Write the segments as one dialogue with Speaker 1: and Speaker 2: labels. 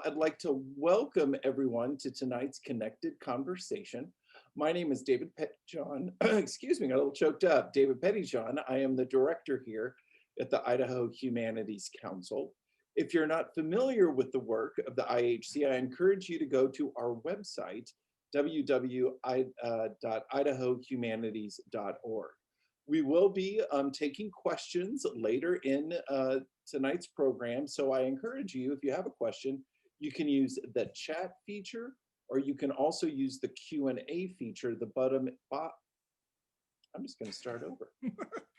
Speaker 1: I'd like to welcome everyone to tonight's Connected Conversation. My name is David Pettyjohn. Excuse me, got a little choked up. David Pettyjohn. I am the director here at the Idaho Humanities Council. If you're not familiar with the work of the IHC, I encourage you to go to our website, www.idahohumanities.org. We will be taking questions later in tonight's program, so I encourage you, if you have a question, you can use the chat feature, or you can also use the Q&A feature. I'm just going to start over.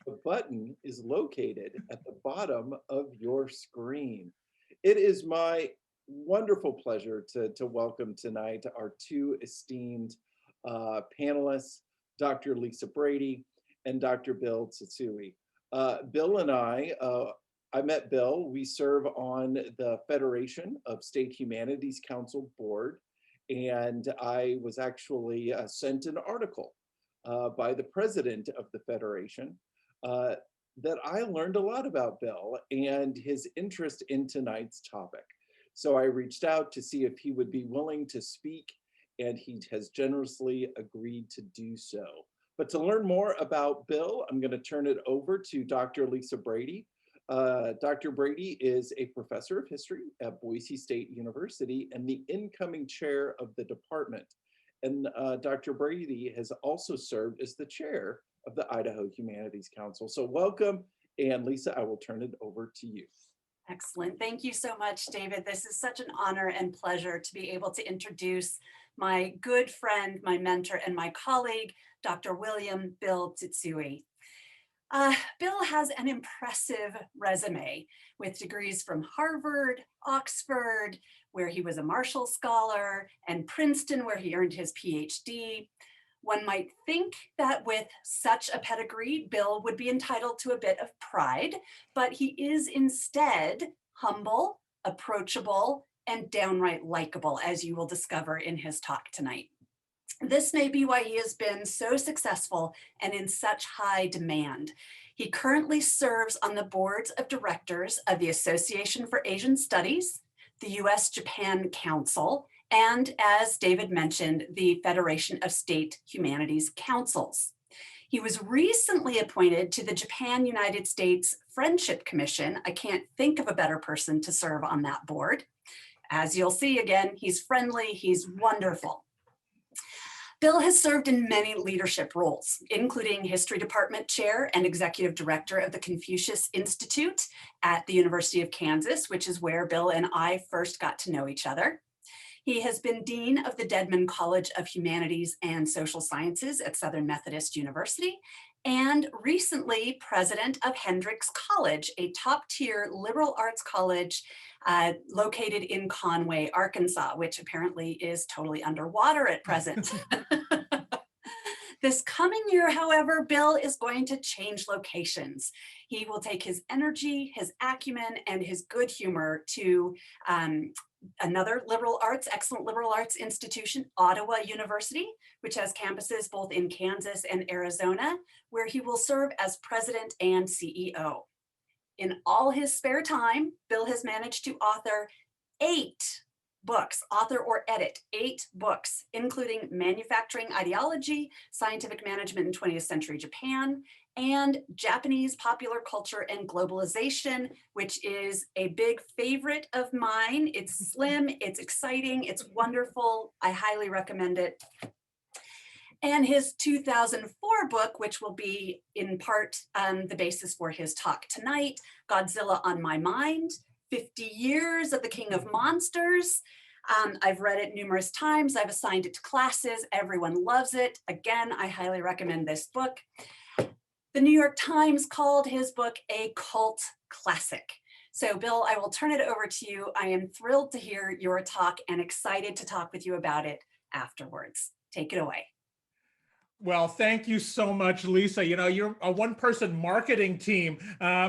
Speaker 1: The button is located at the bottom of your screen. It is my wonderful pleasure to welcome tonight our two esteemed panelists, Dr. Lisa Brady and Dr. Bill Tsutsui. Bill and I met Bill. We serve on the Federation of State Humanities Council Board, and I was actually sent an article by the president of the Federation that I learned a lot about Bill and his interest in tonight's topic. So I reached out to see if he would be willing to speak, and he has generously agreed to do so. But to learn more about Bill, I'm going to turn it over to Dr. Lisa Brady. Dr. Brady is a professor of history at Boise State University and the incoming chair of the department. And Dr. Brady has also served as the chair of the Idaho Humanities Council. So welcome, and Lisa, I will turn it over to you.
Speaker 2: Excellent. Thank you so much, David. This is such an honor and pleasure to be able to introduce my good friend, my mentor, and my colleague, Dr. William Bill Tsutsui. Bill has an impressive resume with degrees from Harvard, Oxford, where he was a Marshall Scholar, and Princeton, where he earned his PhD. One might think that with such a pedigree, Bill would be entitled to a bit of pride, but he is instead humble, approachable, and downright likable, as you will discover in his talk tonight. This may be why he has been so successful and in such high demand. He currently serves on the boards of directors of the Association for Asian Studies, the U.S.-Japan Council, and, as David mentioned, the Federation of State Humanities Councils. He was recently appointed to the Japan-United States Friendship Commission. I can't think of a better person to serve on that board. As you'll see again, he's friendly, he's wonderful. Bill has served in many leadership roles, including History Department Chair and Executive Director of the Confucius Institute at the University of Kansas, which is where Bill and I first got to know each other. He has been Dean of the Dedman College of Humanities and Social Sciences at Southern Methodist University, and recently president of Hendrix College, a top-tier liberal arts college located in Conway, Arkansas, which apparently is totally underwater at present. This coming year, however, Bill is going to change locations. He will take his energy, his acumen, and his good humor to another excellent liberal arts institution, Ottawa University, which has campuses both in Kansas and Arizona, where he will serve as president and CEO. In all his spare time, Bill has managed to author 8 books, author or edit 8 books, including Manufacturing Ideology, Scientific Management in 20th Century Japan, and Japanese Popular Culture and Globalization, which is a big favorite of mine. It's slim, it's exciting, it's wonderful. I highly recommend it. And his 2004 book, which will be in part the basis for his talk tonight, Godzilla on My Mind, 50 Years of the King of Monsters. I've read it numerous times. I've assigned it to classes. Everyone loves it. Again, I highly recommend this book. The New York Times called his book a cult classic. So Bill, I will turn it over to you. I am thrilled to hear your talk and excited to talk with you about it afterwards. Take it away.
Speaker 3: Well, thank you so much, Lisa. You know, you're a one-person marketing team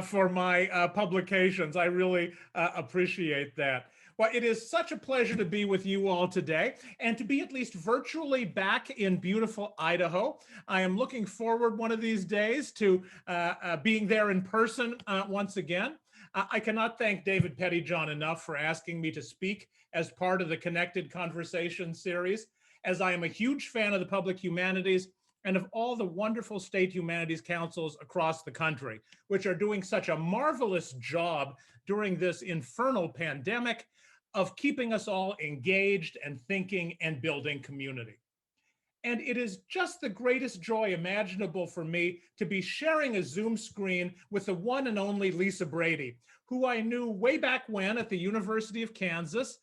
Speaker 3: for my publications. I really appreciate that. Well, it is such a pleasure to be with you all today and to be at least virtually back in beautiful Idaho. I am looking forward one of these days to being there in person once again. I cannot thank David Pettyjohn enough for asking me to speak as part of the Connected Conversation series, as I am a huge fan of the public humanities and of all the wonderful state humanities councils across the country, which are doing such a marvelous job during this infernal pandemic of keeping us all engaged and thinking and building community. And it is just the greatest joy imaginable for me to be sharing a Zoom screen with the one and only Lisa Brady, who I knew way back when at the University of Kansas,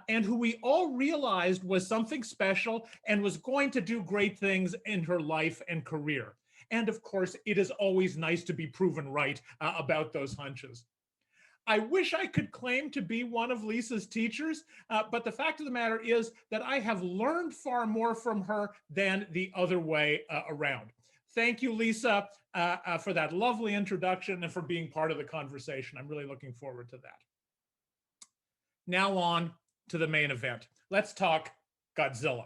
Speaker 3: and who we all realized was something special and was going to do great things in her life and career. And of course, it is always nice to be proven right about those hunches. I wish I could claim to be one of Lisa's teachers, but the fact of the matter is that I have learned far more from her than the other way around. Thank you, Lisa, for that lovely introduction and for being part of the conversation. I'm really looking forward to that. Now on to the main event. Let's talk Godzilla.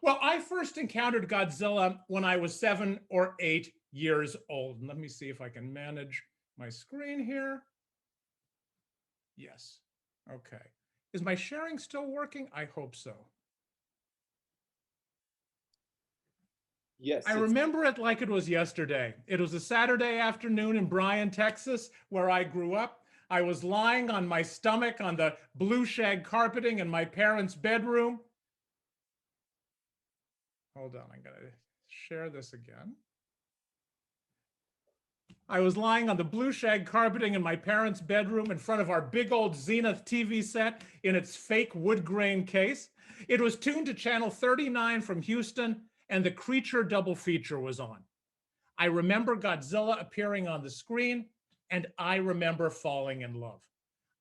Speaker 3: Well, I first encountered Godzilla when I was 7 or 8 years old. And let me see if I can manage my screen here. Yes. Okay. Is my sharing still working? I hope so.
Speaker 1: Yes.
Speaker 3: I remember it like it was yesterday. It was a Saturday afternoon in Bryan, Texas, where I grew up. I was lying on my stomach on the blue shag carpeting in my parents' bedroom. Hold on, I'm gonna share this again. I was lying on the blue shag carpeting in my parents' bedroom in front of our big old Zenith TV set in its fake wood grain case. It was tuned to channel 39 from Houston, and the Creature double feature was on. I remember Godzilla appearing on the screen, and I remember falling in love.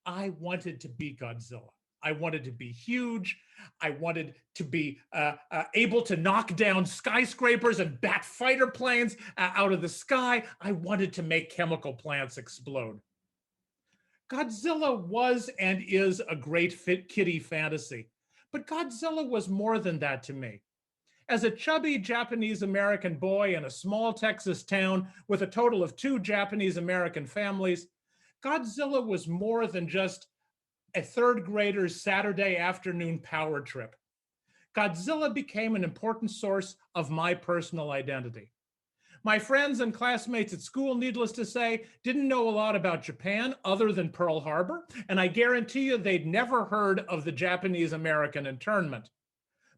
Speaker 3: I wanted to be Godzilla. I wanted to be huge. I wanted to be able to knock down skyscrapers and bat fighter planes out of the sky. I wanted to make chemical plants explode. Godzilla was and is a great kiddie fantasy, but Godzilla was more than that to me. As a chubby Japanese-American boy in a small Texas town with a total of 2 Japanese-American families, Godzilla was more than just a 3rd grader's Saturday afternoon power trip. Godzilla became an important source of my personal identity. My friends and classmates at school, needless to say, didn't know a lot about Japan other than Pearl Harbor, and I guarantee you they'd never heard of the Japanese-American internment.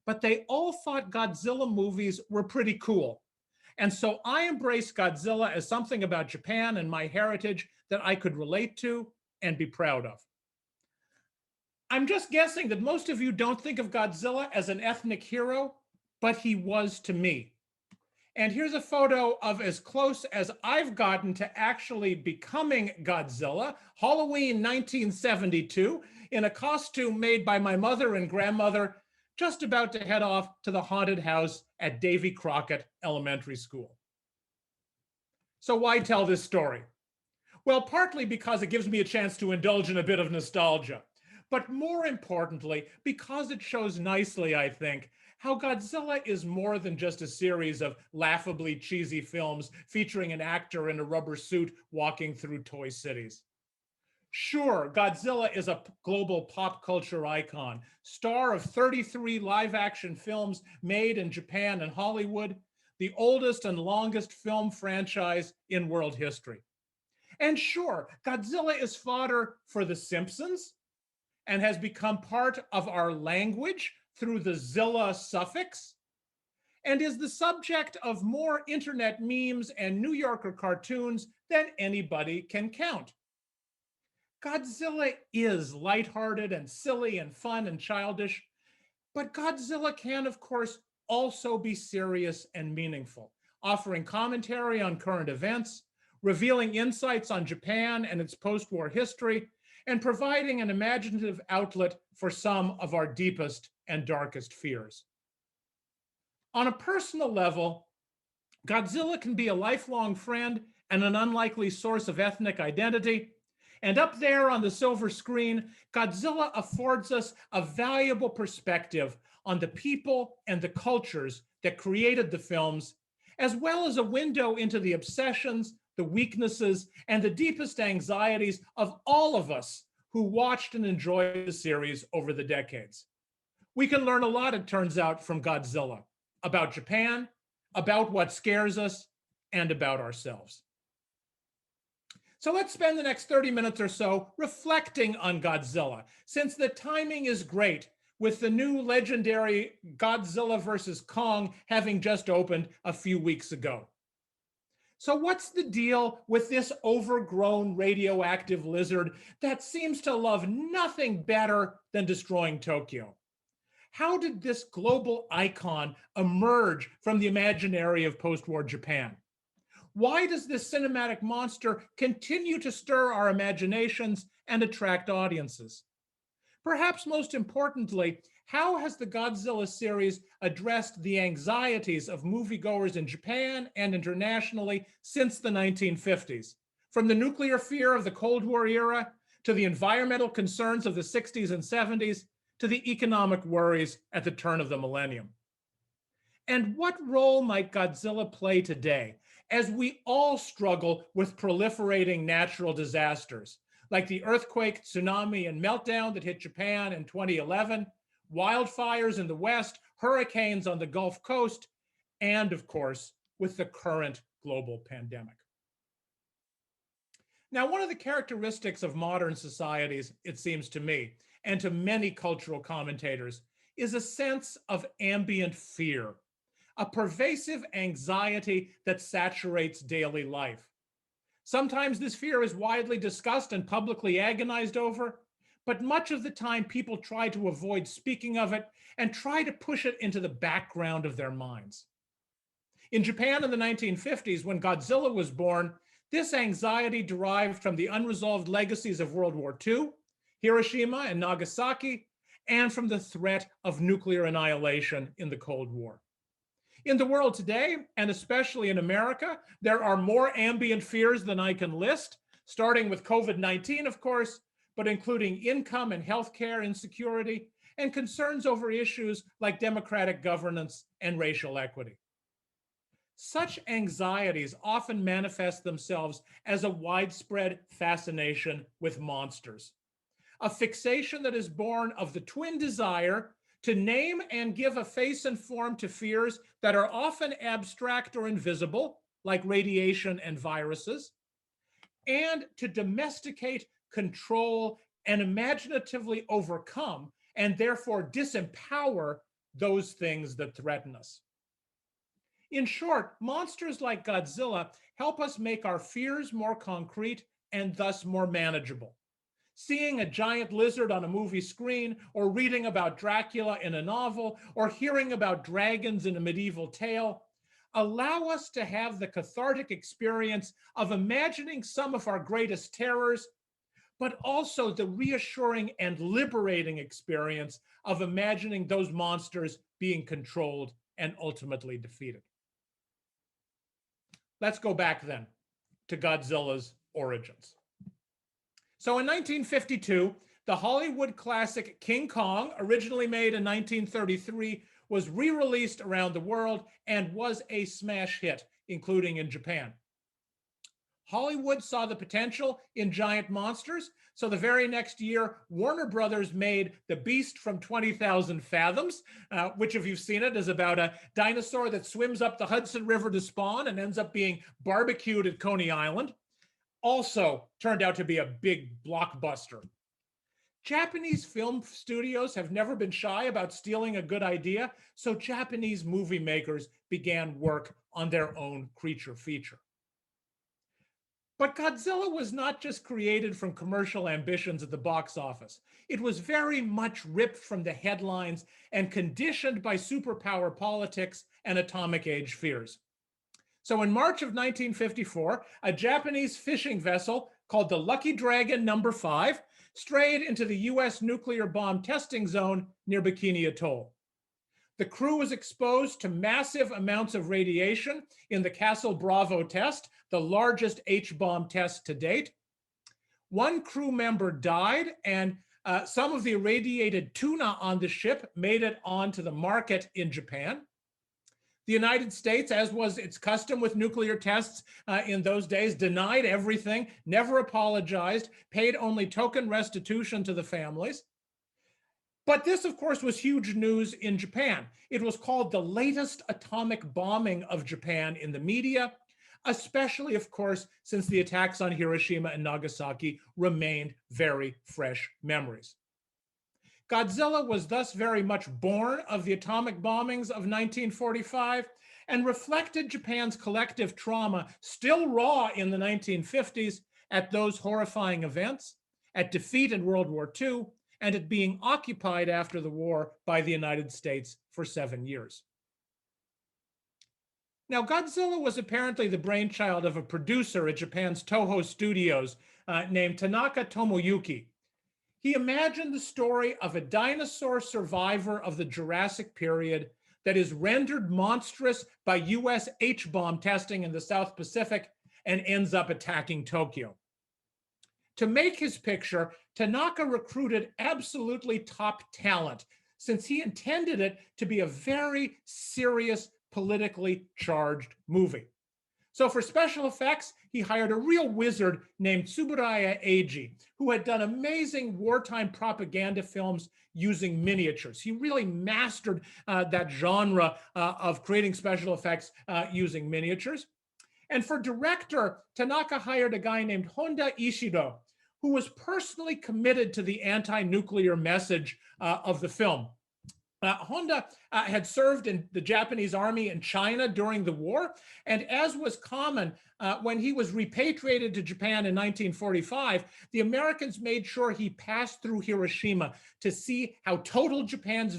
Speaker 3: But they all thought Godzilla movies were pretty cool. And so I embraced Godzilla as something about Japan and my heritage that I could relate to and be proud of. I'm just guessing that most of you don't think of Godzilla as an ethnic hero, but he was to me. And here's a photo of as close as I've gotten to actually becoming Godzilla, Halloween 1972, in a costume made by my mother and grandmother, just about to head off to the haunted house at Davy Crockett Elementary School. So why tell this story? Well, partly because it gives me a chance to indulge in a bit of nostalgia, but more importantly, because it shows nicely, I think, how Godzilla is more than just a series of laughably cheesy films featuring an actor in a rubber suit walking through toy cities. Sure, Godzilla is a global pop culture icon, star of 33 live-action films made in Japan and Hollywood, the oldest and longest film franchise in world history. And sure, Godzilla is fodder for The Simpsons and has become part of our language through the Zilla suffix, and is the subject of more internet memes and New Yorker cartoons than anybody can count. Godzilla is lighthearted and silly and fun and childish, but Godzilla can, of course, also be serious and meaningful, offering commentary on current events, revealing insights on Japan and its post-war history, and providing an imaginative outlet for some of our deepest and darkest fears. On a personal level, Godzilla can be a lifelong friend and an unlikely source of ethnic identity. And up there on the silver screen, Godzilla affords us a valuable perspective on the people and the cultures that created the films, as well as a window into the obsessions, the weaknesses, and the deepest anxieties of all of us who watched and enjoyed the series over the decades. We can learn a lot, it turns out, from Godzilla, about Japan, about what scares us, and about ourselves. So let's spend the next 30 minutes or so reflecting on Godzilla, since the timing is great, with the new legendary Godzilla vs. Kong having just opened a few weeks ago. So what's the deal with this overgrown radioactive lizard that seems to love nothing better than destroying Tokyo? How did this global icon emerge from the imaginary of post-war Japan? Why does this cinematic monster continue to stir our imaginations and attract audiences? Perhaps most importantly, how has the Godzilla series addressed the anxieties of moviegoers in Japan and internationally since the 1950s? From the nuclear fear of the Cold War era, to the environmental concerns of the 60s and 70s, to the economic worries at the turn of the millennium. And what role might Godzilla play today as we all struggle with proliferating natural disasters, like the earthquake, tsunami, and meltdown that hit Japan in 2011, wildfires in the West, hurricanes on the Gulf Coast, and of course, with the current global pandemic? Now, one of the characteristics of modern societies, it seems to me, and to many cultural commentators, is a sense of ambient fear, a pervasive anxiety that saturates daily life. Sometimes this fear is widely discussed and publicly agonized over, but much of the time people try to avoid speaking of it and try to push it into the background of their minds. In Japan in the 1950s, when Godzilla was born, this anxiety derived from the unresolved legacies of World War II, Hiroshima and Nagasaki, and from the threat of nuclear annihilation in the Cold War. In the world today, and especially in America, there are more ambient fears than I can list, starting with COVID-19, of course, but including income and healthcare insecurity, and concerns over issues like democratic governance and racial equity. Such anxieties often manifest themselves as a widespread fascination with monsters, a fixation that is born of the twin desire to name and give a face and form to fears that are often abstract or invisible, like radiation and viruses, and to domesticate, control, and imaginatively overcome, and therefore disempower those things that threaten us. In short, monsters like Godzilla help us make our fears more concrete and thus more manageable. Seeing a giant lizard on a movie screen, or reading about Dracula in a novel, or hearing about dragons in a medieval tale, allow us to have the cathartic experience of imagining some of our greatest terrors, but also the reassuring and liberating experience of imagining those monsters being controlled and ultimately defeated. Let's go back then to Godzilla's origins. So in 1952, the Hollywood classic King Kong, originally made in 1933, was re-released around the world and was a smash hit, including in Japan. Hollywood saw the potential in giant monsters, so the very next year, Warner Brothers made The Beast from 20,000 Fathoms, which, if you've seen it, is about a dinosaur that swims up the Hudson River to spawn and ends up being barbecued at Coney Island. Also turned out to be a big blockbuster. Japanese film studios have never been shy about stealing a good idea, so Japanese movie makers began work on their own creature feature. But Godzilla was not just created from commercial ambitions at the box office. It was very much ripped from the headlines and conditioned by superpower politics and atomic age fears. So in March of 1954, a Japanese fishing vessel called the Lucky Dragon No. 5 strayed into the US nuclear bomb testing zone near Bikini Atoll. The crew was exposed to massive amounts of radiation in the Castle Bravo test, the largest H-bomb test to date. One crew member died, and some of the irradiated tuna on the ship made it onto the market in Japan. The United States, as was its custom with nuclear tests in those days, denied everything, never apologized, paid only token restitution to the families. But this, of course, was huge news in Japan. It was called the latest atomic bombing of Japan in the media, especially, of course, since the attacks on Hiroshima and Nagasaki remained very fresh memories. Godzilla was thus very much born of the atomic bombings of 1945 and reflected Japan's collective trauma, still raw in the 1950s, at those horrifying events, at defeat in World War II, and at being occupied after the war by the United States for 7 years. Now, Godzilla was apparently the brainchild of a producer at Japan's Toho Studios named Tanaka Tomoyuki. He imagined the story of a dinosaur survivor of the Jurassic period that is rendered monstrous by US H-bomb testing in the South Pacific and ends up attacking Tokyo. To make his picture, Tanaka recruited absolutely top talent, since he intended it to be a very serious, politically charged movie. So for special effects, he hired a real wizard named Tsuburaya Eiji, who had done amazing wartime propaganda films using miniatures. He really mastered that genre of creating special effects using miniatures. And for director, Tanaka hired a guy named Honda Ishiro, who was personally committed to the anti-nuclear message of the film. Honda had served in the Japanese army in China during the war, and as was common, when he was repatriated to Japan in 1945, the Americans made sure he passed through Hiroshima to see how total Japan's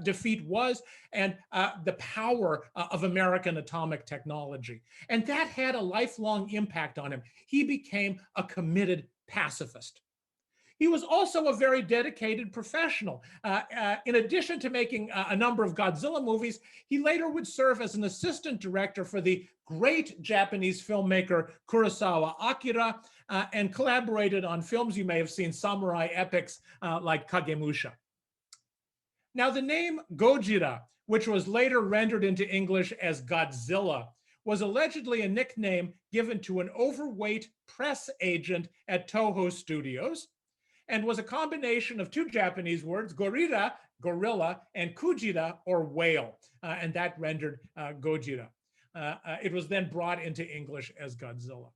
Speaker 3: defeat was and the power of American atomic technology. And that had a lifelong impact on him. He became a committed pacifist. He was also a very dedicated professional. In addition to making a number of Godzilla movies, he later would serve as an assistant director for the great Japanese filmmaker Kurosawa Akira and collaborated on films you may have seen, samurai epics like Kagemusha. Now, the name Gojira, which was later rendered into English as Godzilla, was allegedly a nickname given to an overweight press agent at Toho Studios, and was a combination of two Japanese words, gorira, gorilla, and kujira, or whale, and that rendered Gojira. It was then brought into English as Godzilla.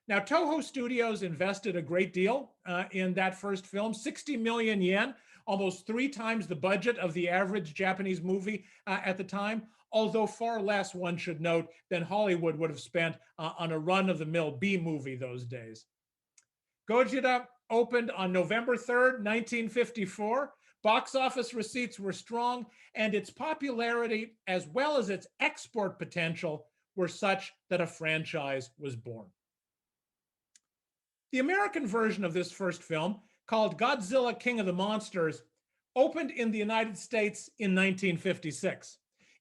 Speaker 3: Now, Toho Studios invested a great deal in that first film, 60 million yen, almost 3 times the budget of the average Japanese movie at the time, although far less, one should note, than Hollywood would have spent on a run-of-the-mill B movie those days. Gojira opened on November 3rd, 1954. Box office receipts were strong, and its popularity, as well as its export potential, were such that a franchise was born. The American version of this first film, called Godzilla King of the Monsters, opened in the United States in 1956.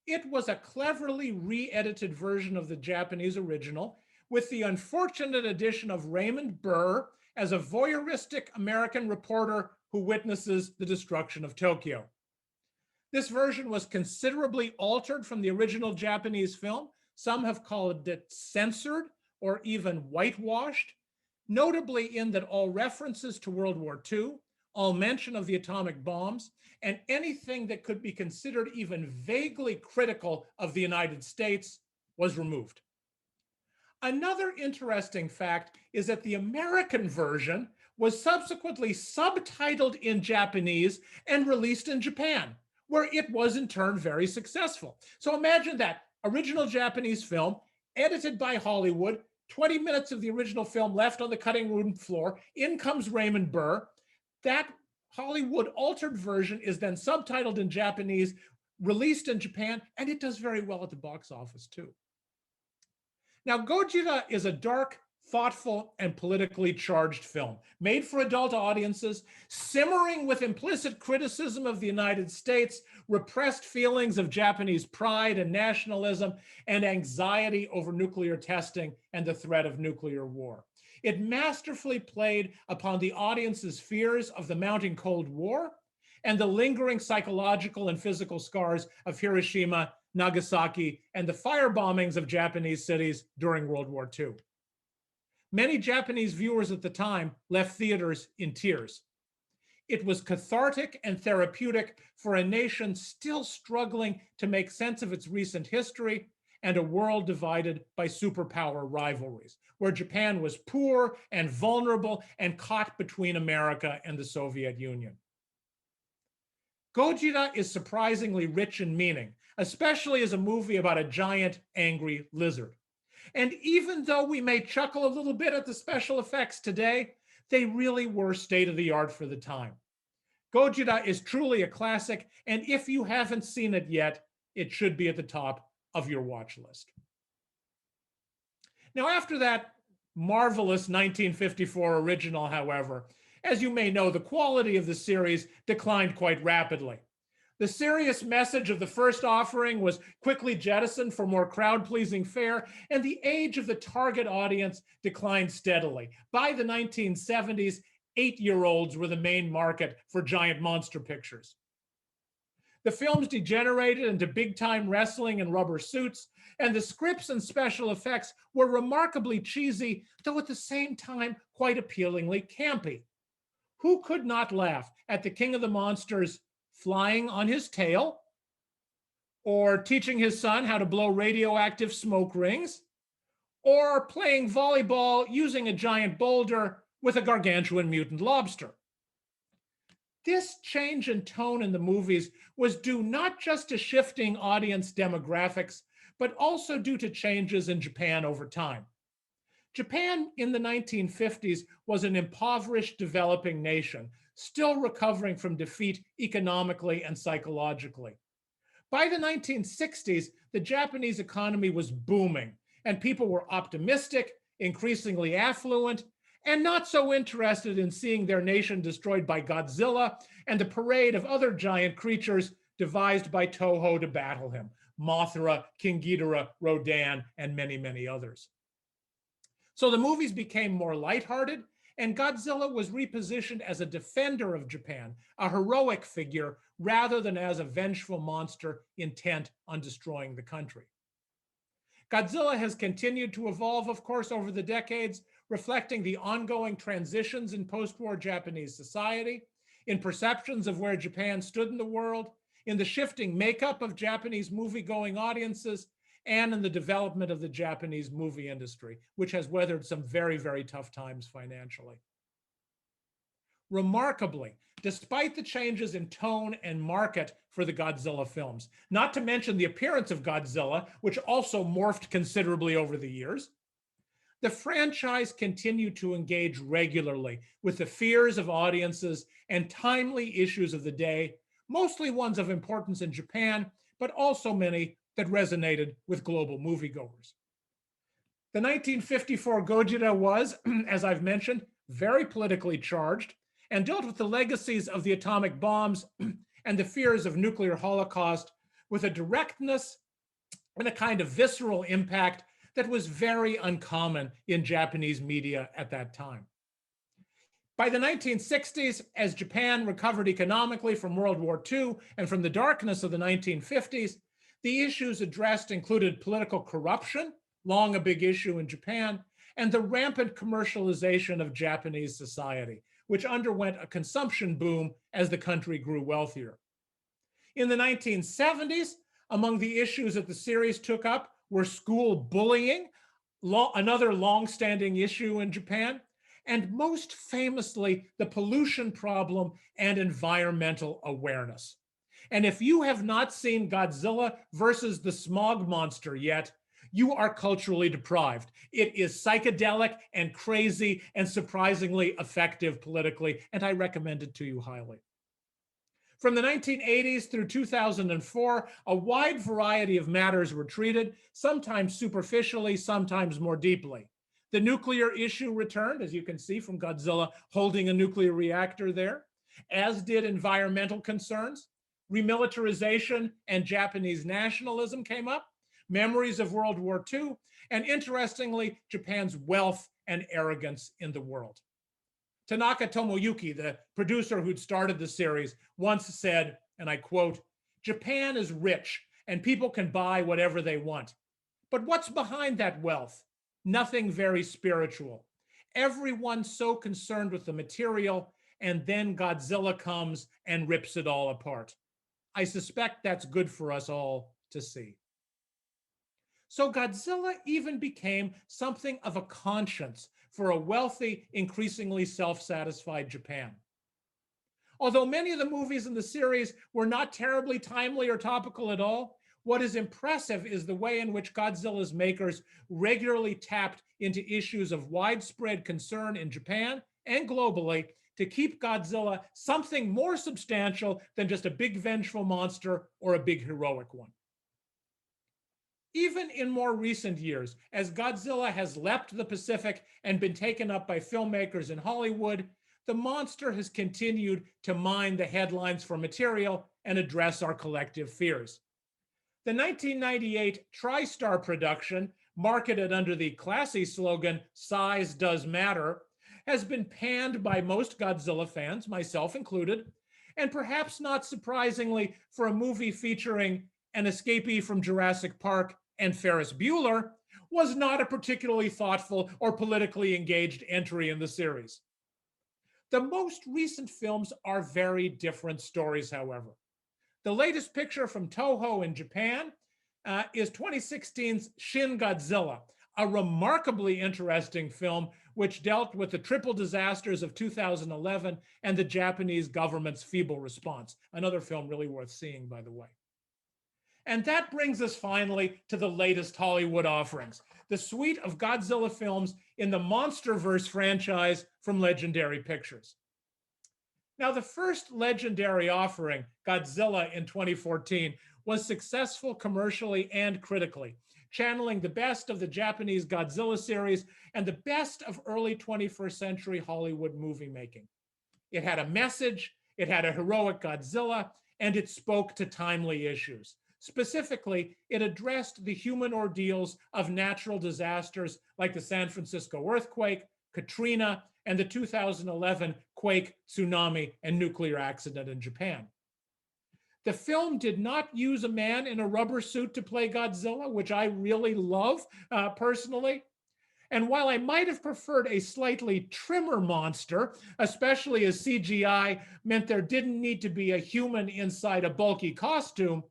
Speaker 3: It was a cleverly re-edited version of the Japanese original, with the unfortunate addition of Raymond Burr as a voyeuristic American reporter who witnesses the destruction of Tokyo. This version was considerably altered from the original Japanese film. Some have called it censored or even whitewashed, notably in that all references to World War II, all mention of the atomic bombs, and anything that could be considered even vaguely critical of the United States was removed. Another interesting fact is that the American version was subsequently subtitled in Japanese and released in Japan, where it was in turn very successful. So imagine that original Japanese film, edited by Hollywood, 20 minutes of the original film left on the cutting room floor, in comes Raymond Burr. That Hollywood altered version is then subtitled in Japanese, released in Japan, and it does very well at the box office too. Now, Gojira is a dark, thoughtful, and politically charged film, made for adult audiences, simmering with implicit criticism of the United States, repressed feelings of Japanese pride and nationalism, and anxiety over nuclear testing and the threat of nuclear war. It masterfully played upon the audience's fears of the mounting Cold War and the lingering psychological and physical scars of Hiroshima, Nagasaki, and the fire bombings of Japanese cities during World War II. Many Japanese viewers at the time left theaters in tears. It was cathartic and therapeutic for a nation still struggling to make sense of its recent history and a world divided by superpower rivalries, where Japan was poor and vulnerable and caught between America and the Soviet Union. Gojira is surprisingly rich in meaning, especially as a movie about a giant angry lizard. And even though we may chuckle a little bit at the special effects today, they really were state of the art for the time. Gojira is truly a classic, and if you haven't seen it yet, it should be at the top of your watch list. Now, after that marvelous 1954 original, however, as you may know, the quality of the series declined quite rapidly. The serious message of the first offering was quickly jettisoned for more crowd-pleasing fare, and the age of the target audience declined steadily. By the 1970s, 8-year-olds were the main market for giant monster pictures. The films degenerated into big-time wrestling and rubber suits, and the scripts and special effects were remarkably cheesy, though at the same time quite appealingly campy. Who could not laugh at the King of the Monsters flying on his tail, or teaching his son how to blow radioactive smoke rings, or playing volleyball using a giant boulder with a gargantuan mutant lobster? This change in tone in the movies was due not just to shifting audience demographics, but also due to changes in Japan over time. Japan in the 1950s was an impoverished developing nation, still recovering from defeat economically and psychologically. By the 1960s, the Japanese economy was booming, and people were optimistic, increasingly affluent, and not so interested in seeing their nation destroyed by Godzilla and the parade of other giant creatures devised by Toho to battle him: Mothra, King Ghidorah, Rodan, and many, many others. So the movies became more lighthearted, and Godzilla was repositioned as a defender of Japan, a heroic figure, rather than as a vengeful monster intent on destroying the country. Godzilla has continued to evolve, of course, over the decades, reflecting the ongoing transitions in post-war Japanese society, in perceptions of where Japan stood in the world, in the shifting makeup of Japanese movie-going audiences, and in the development of the Japanese movie industry, which has weathered some very, very tough times financially. Remarkably, despite the changes in tone and market for the Godzilla films, not to mention the appearance of Godzilla, which also morphed considerably over the years, the franchise continued to engage regularly with the fears of audiences and timely issues of the day, mostly ones of importance in Japan, but also many that resonated with global moviegoers. The 1954 Gojira was, as I've mentioned, very politically charged and dealt with the legacies of the atomic bombs and the fears of nuclear holocaust with a directness and a kind of visceral impact that was very uncommon in Japanese media at that time. By the 1960s, as Japan recovered economically from World War II and from the darkness of the 1950s, the issues addressed included political corruption, long a big issue in Japan, and the rampant commercialization of Japanese society, which underwent a consumption boom as the country grew wealthier. In the 1970s, among the issues that the series took up were school bullying, another long-standing issue in Japan, and most famously, the pollution problem and environmental awareness. And if you have not seen Godzilla versus the smog monster yet, you are culturally deprived. It is psychedelic and crazy and surprisingly effective politically, and I recommend it to you highly. From the 1980s through 2004, a wide variety of matters were treated, sometimes superficially, sometimes more deeply. The nuclear issue returned, as you can see from Godzilla holding a nuclear reactor there, as did environmental concerns. Remilitarization and Japanese nationalism came up, memories of World War II, and interestingly, Japan's wealth and arrogance in the world. Tanaka Tomoyuki, the producer who'd started the series, once said, and I quote, "Japan is rich and people can buy whatever they want. But what's behind that wealth? Nothing very spiritual. Everyone's so concerned with the material, and then Godzilla comes and rips it all apart. I suspect that's good for us all to see. So Godzilla even became something of a conscience for a wealthy, increasingly self-satisfied Japan. Although many of the movies in the series were not terribly timely or topical at all, what is impressive is the way in which Godzilla's makers regularly tapped into issues of widespread concern in Japan and globally to keep Godzilla something more substantial than just a big vengeful monster or a big heroic one. Even in more recent years, as Godzilla has leapt the Pacific and been taken up by filmmakers in Hollywood, the monster has continued to mine the headlines for material and address our collective fears. The 1998 TriStar production, marketed under the classy slogan, "Size Does Matter," has been panned by most Godzilla fans, myself included, and perhaps not surprisingly for a movie featuring an escapee from Jurassic Park and Ferris Bueller, was not a particularly thoughtful or politically engaged entry in the series. The most recent films are very different stories, however. The latest picture from Toho in Japan is 2016's Shin Godzilla, a remarkably interesting film which dealt with the triple disasters of 2011 and the Japanese government's feeble response. Another film really worth seeing, by the way. And that brings us finally to the latest Hollywood offerings, the suite of Godzilla films in the MonsterVerse franchise from Legendary Pictures. Now, the first Legendary offering, Godzilla in 2014, was successful commercially and critically, channeling the best of the Japanese Godzilla series and the best of early 21st century Hollywood movie making. It had a message, it had a heroic Godzilla, and it spoke to timely issues. Specifically, it addressed the human ordeals of natural disasters like the San Francisco earthquake, Katrina, and the 2011 quake, tsunami, and nuclear accident in Japan. The film did not use a man in a rubber suit to play Godzilla, which I really love personally. And while I might have preferred a slightly trimmer monster, especially as CGI meant there didn't need to be a human inside a bulky costume,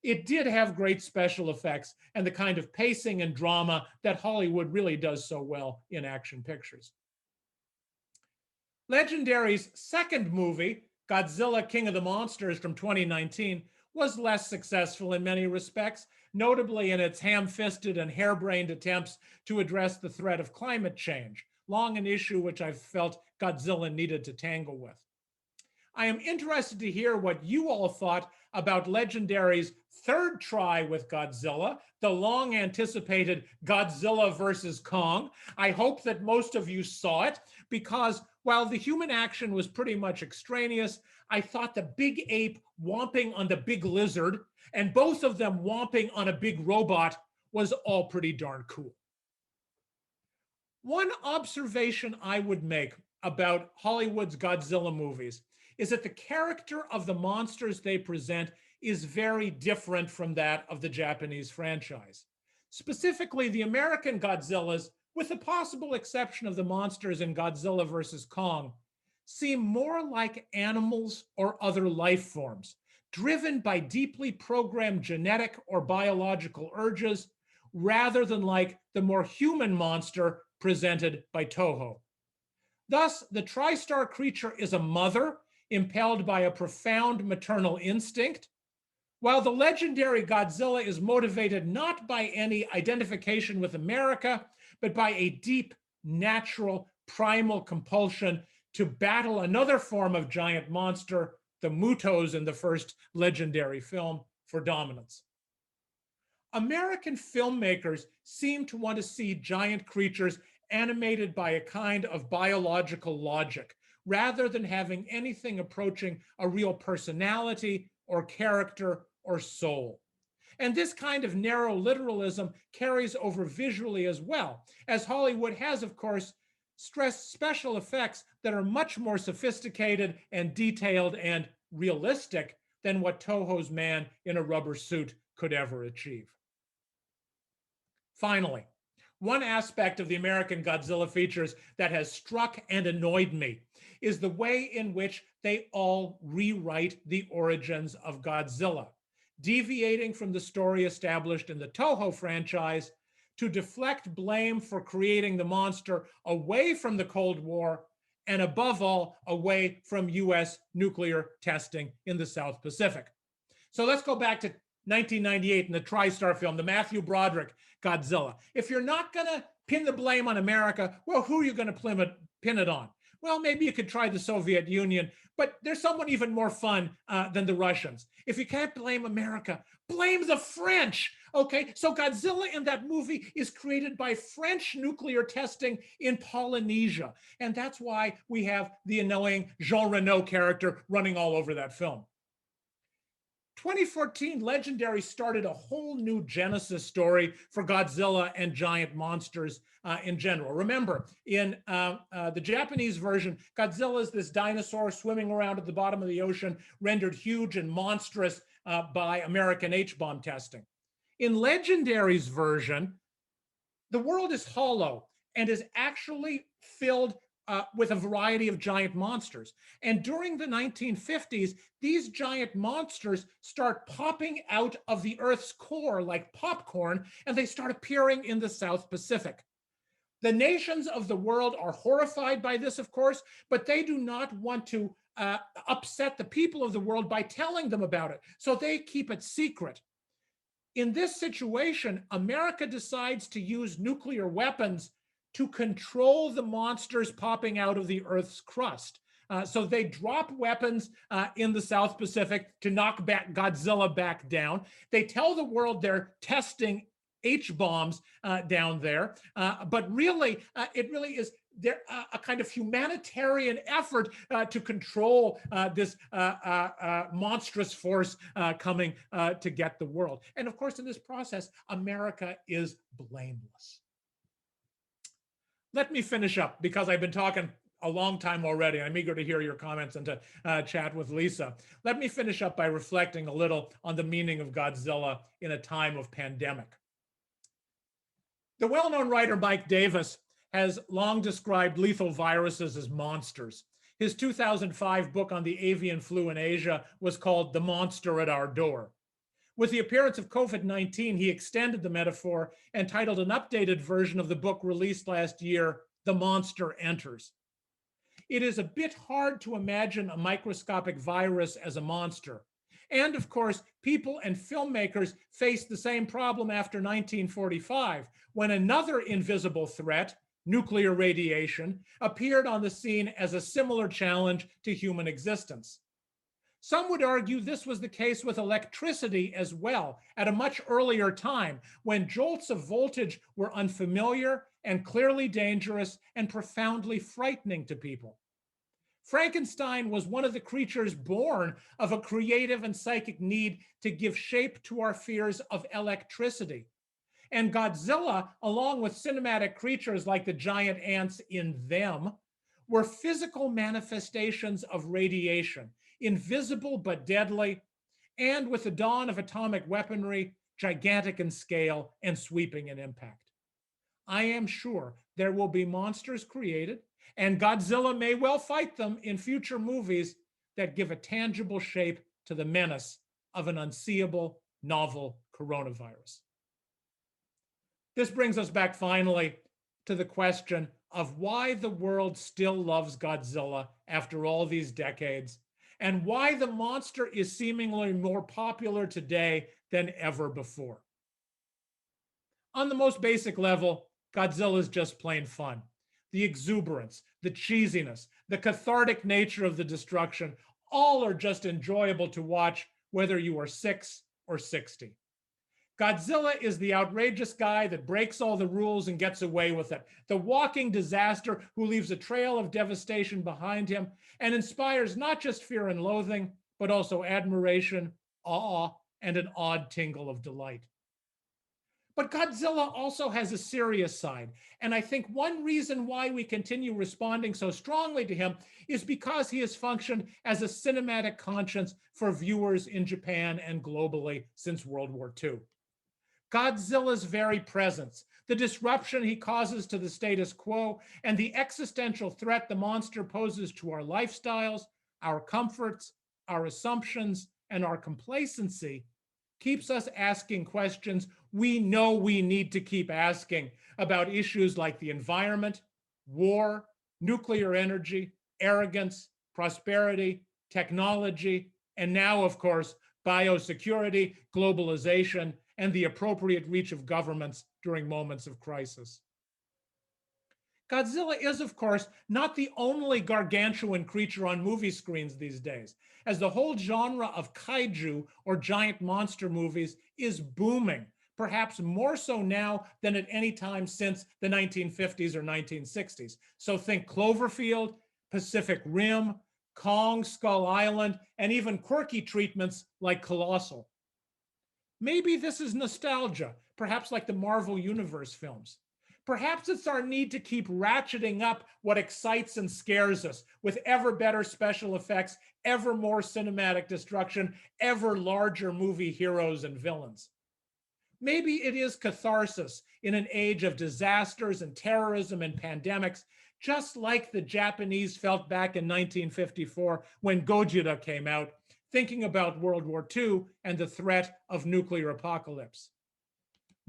Speaker 3: it did have great special effects and the kind of pacing and drama that Hollywood really does so well in action pictures. Legendary's second movie, Godzilla King of the Monsters from 2019, was less successful in many respects, notably in its ham-fisted and harebrained attempts to address the threat of climate change, long an issue which I've felt Godzilla needed to tangle with. I am interested to hear what you all thought about Legendary's third try with Godzilla, the long-anticipated Godzilla versus Kong. I hope that most of you saw it, because while the human action was pretty much extraneous, I thought the big ape whomping on the big lizard and both of them whomping on a big robot was all pretty darn cool. One observation I would make about Hollywood's Godzilla movies is that the character of the monsters they present is very different from that of the Japanese franchise. Specifically, the American Godzillas, with the possible exception of the monsters in Godzilla vs. Kong, seem more like animals or other life forms, driven by deeply programmed genetic or biological urges, rather than like the more human monster presented by Toho. Thus, the TriStar creature is a mother impelled by a profound maternal instinct, while the legendary Godzilla is motivated not by any identification with America, but by a deep, natural, primal compulsion to battle another form of giant monster, the Mutos in the first Legendary film, for dominance. American filmmakers seem to want to see giant creatures animated by a kind of biological logic, rather than having anything approaching a real personality or character or soul. And this kind of narrow literalism carries over visually as well, as Hollywood has, of course, stressed special effects that are much more sophisticated and detailed and realistic than what Toho's man in a rubber suit could ever achieve. Finally, one aspect of the American Godzilla features that has struck and annoyed me is the way in which they all rewrite the origins of Godzilla, deviating from the story established in the Toho franchise to deflect blame for creating the monster away from the Cold War and above all, away from US nuclear testing in the South Pacific. So let's go back to 1998 in the TriStar film, the Matthew Broderick Godzilla. If you're not going to pin the blame on America, well, who are you going to pin it on? Well, maybe you could try the Soviet Union, but there's someone even more fun than the Russians. If you can't blame America, blame the French. Okay, so Godzilla in that movie is created by French nuclear testing in Polynesia. And that's why we have the annoying Jean Reno character running all over that film. 2014, Legendary started a whole new genesis story for Godzilla and giant monsters in general. Remember, in the Japanese version, Godzilla is this dinosaur swimming around at the bottom of the ocean, rendered huge and monstrous by American H-bomb testing. In Legendary's version, the world is hollow and is actually filled with a variety of giant monsters. And during the 1950s, these giant monsters start popping out of the Earth's core like popcorn, and they start appearing in the South Pacific. The nations of the world are horrified by this, of course, but they do not want to upset the people of the world by telling them about it. So they keep it secret. In this situation, America decides to use nuclear weapons to control the monsters popping out of the Earth's crust. So they drop weapons in the South Pacific to knock Godzilla back down. They tell the world they're testing H-bombs down there, but really, it really is a kind of humanitarian effort to control this monstrous force coming to get the world. And of course, in this process, America is blameless. Let me finish up because I've been talking a long time already. I'm eager to hear your comments and to chat with Lisa. Let me finish up by reflecting a little on the meaning of Godzilla in a time of pandemic. The well-known writer Mike Davis has long described lethal viruses as monsters. His 2005 book on the avian flu in Asia was called The Monster at Our Door. With the appearance of COVID-19, he extended the metaphor and titled an updated version of the book released last year, The Monster Enters. It is a bit hard to imagine a microscopic virus as a monster. And of course, people and filmmakers faced the same problem after 1945, when another invisible threat, nuclear radiation, appeared on the scene as a similar challenge to human existence. Some would argue this was the case with electricity as well, at a much earlier time, when jolts of voltage were unfamiliar and clearly dangerous and profoundly frightening to people. Frankenstein was one of the creatures born of a creative and psychic need to give shape to our fears of electricity. And Godzilla, along with cinematic creatures like the giant ants in Them, were physical manifestations of radiation, invisible but deadly, and with the dawn of atomic weaponry, gigantic in scale and sweeping in impact. I am sure there will be monsters created, and Godzilla may well fight them in future movies that give a tangible shape to the menace of an unseeable, novel coronavirus. This brings us back finally to the question of why the world still loves Godzilla after all these decades, and why the monster is seemingly more popular today than ever before. On the most basic level, Godzilla is just plain fun. The exuberance, the cheesiness, the cathartic nature of the destruction, all are just enjoyable to watch, whether you are 6 or 60. Godzilla is the outrageous guy that breaks all the rules and gets away with it, the walking disaster who leaves a trail of devastation behind him and inspires not just fear and loathing, but also admiration, awe, and an odd tingle of delight. But Godzilla also has a serious side. And I think one reason why we continue responding so strongly to him is because he has functioned as a cinematic conscience for viewers in Japan and globally since World War II. Godzilla's very presence, the disruption he causes to the status quo, and the existential threat the monster poses to our lifestyles, our comforts, our assumptions, and our complacency keeps us asking questions we know we need to keep asking about issues like the environment, war, nuclear energy, arrogance, prosperity, technology, and now, of course, biosecurity, globalization, and the appropriate reach of governments during moments of crisis. Godzilla is, of course, not the only gargantuan creature on movie screens these days, as the whole genre of kaiju, or giant monster movies, is booming, perhaps more so now than at any time since the 1950s or 1960s. So think Cloverfield, Pacific Rim, Kong, Skull Island, and even quirky treatments like Colossal. Maybe this is nostalgia, perhaps like the Marvel Universe films. Perhaps it's our need to keep ratcheting up what excites and scares us with ever better special effects, ever more cinematic destruction, ever larger movie heroes and villains. Maybe it is catharsis in an age of disasters and terrorism and pandemics, just like the Japanese felt back in 1954 when Gojira came out, thinking about World War II and the threat of nuclear apocalypse.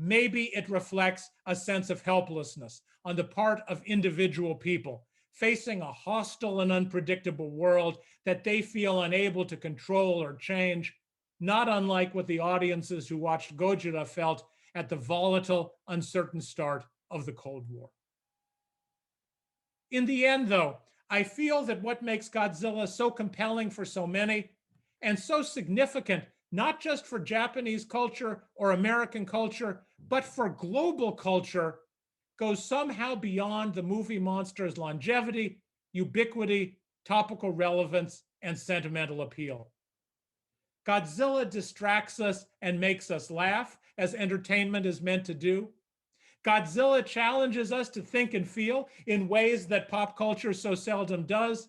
Speaker 3: Maybe it reflects a sense of helplessness on the part of individual people facing a hostile and unpredictable world that they feel unable to control or change, not unlike what the audiences who watched Gojira felt at the volatile, uncertain start of the Cold War. In the end, though, I feel that what makes Godzilla so compelling for so many and so significant, not just for Japanese culture or American culture, but for global culture, goes somehow beyond the movie monster's longevity, ubiquity, topical relevance, and sentimental appeal. Godzilla distracts us and makes us laugh, as entertainment is meant to do. Godzilla challenges us to think and feel in ways that pop culture so seldom does.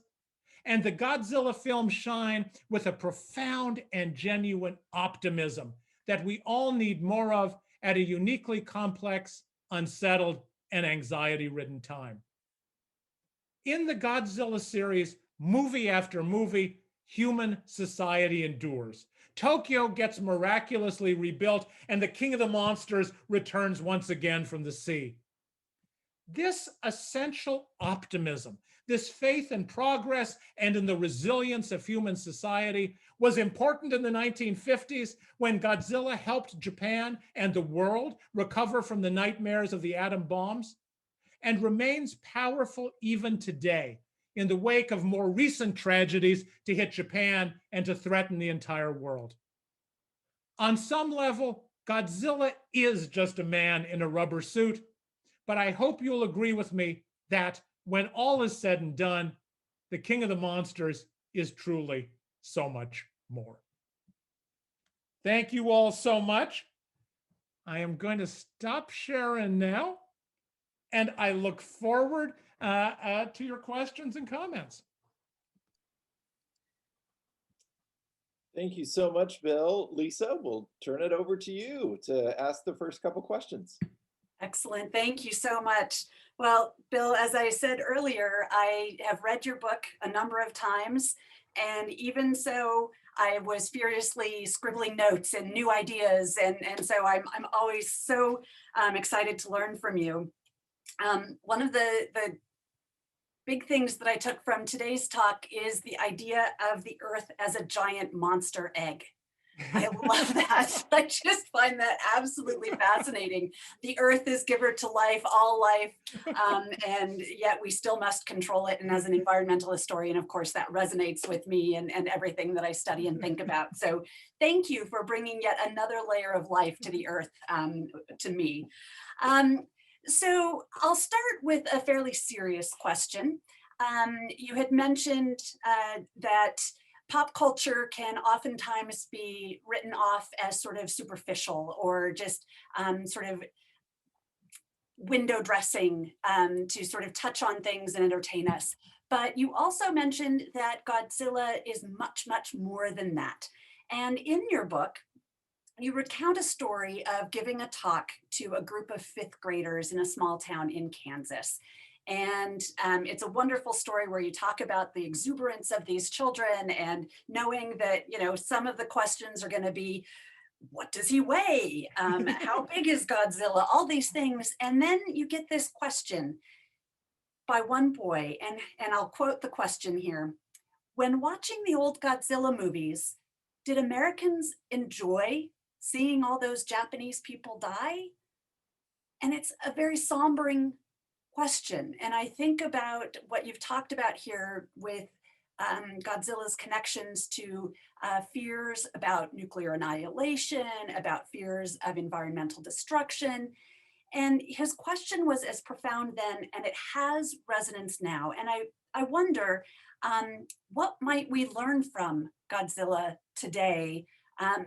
Speaker 3: And the Godzilla films shine with a profound and genuine optimism that we all need more of at a uniquely complex, unsettled, and anxiety-ridden time. In the Godzilla series, movie after movie, human society endures. Tokyo gets miraculously rebuilt, and the king of the monsters returns once again from the sea. This essential optimism, this faith in progress and in the resilience of human society, was important in the 1950s when Godzilla helped Japan and the world recover from the nightmares of the atom bombs, and remains powerful even today in the wake of more recent tragedies to hit Japan and to threaten the entire world. On some level, Godzilla is just a man in a rubber suit, but I hope you'll agree with me that when all is said and done, the king of the monsters is truly so much more. Thank you all so much. I am going to stop sharing now, and I look forward to your questions and comments.
Speaker 1: Thank you so much, Bill. Lisa, we'll turn it over to you to ask the first couple questions.
Speaker 2: Excellent. Thank you so much. Well, Bill, as I said earlier, I have read your book a number of times, and even so, I was furiously scribbling notes and new ideas, and so I'm always so excited to learn from you. One of the big things that I took from today's talk is the idea of the Earth as a giant monster egg. I love that. I just find that absolutely fascinating. The Earth is giver to life, all life, and yet we still must control it. And as an environmental historian, of course, that resonates with me and everything that I study and think about. So thank you for bringing yet another layer of life to the Earth, to me. So I'll start with a fairly serious question. You had mentioned that pop culture can oftentimes be written off as sort of superficial or just sort of window dressing to sort of touch on things and entertain us. But you also mentioned that Godzilla is much, much more than that. And in your book, you recount a story of giving a talk to a group of fifth graders in a small town in Kansas. And it's a wonderful story where you talk about the exuberance of these children and knowing that, you know, some of the questions are going to be, what does he weigh? How big is Godzilla? All these things. And then you get this question by one boy, and I'll quote the question here. When watching the old Godzilla movies, did Americans enjoy seeing all those Japanese people die? And it's a very sombering question. And I think about what you've talked about here with Godzilla's connections to fears about nuclear annihilation, about fears of environmental destruction. And his question was as profound then, and it has resonance now. And I wonder, what might we learn from Godzilla today,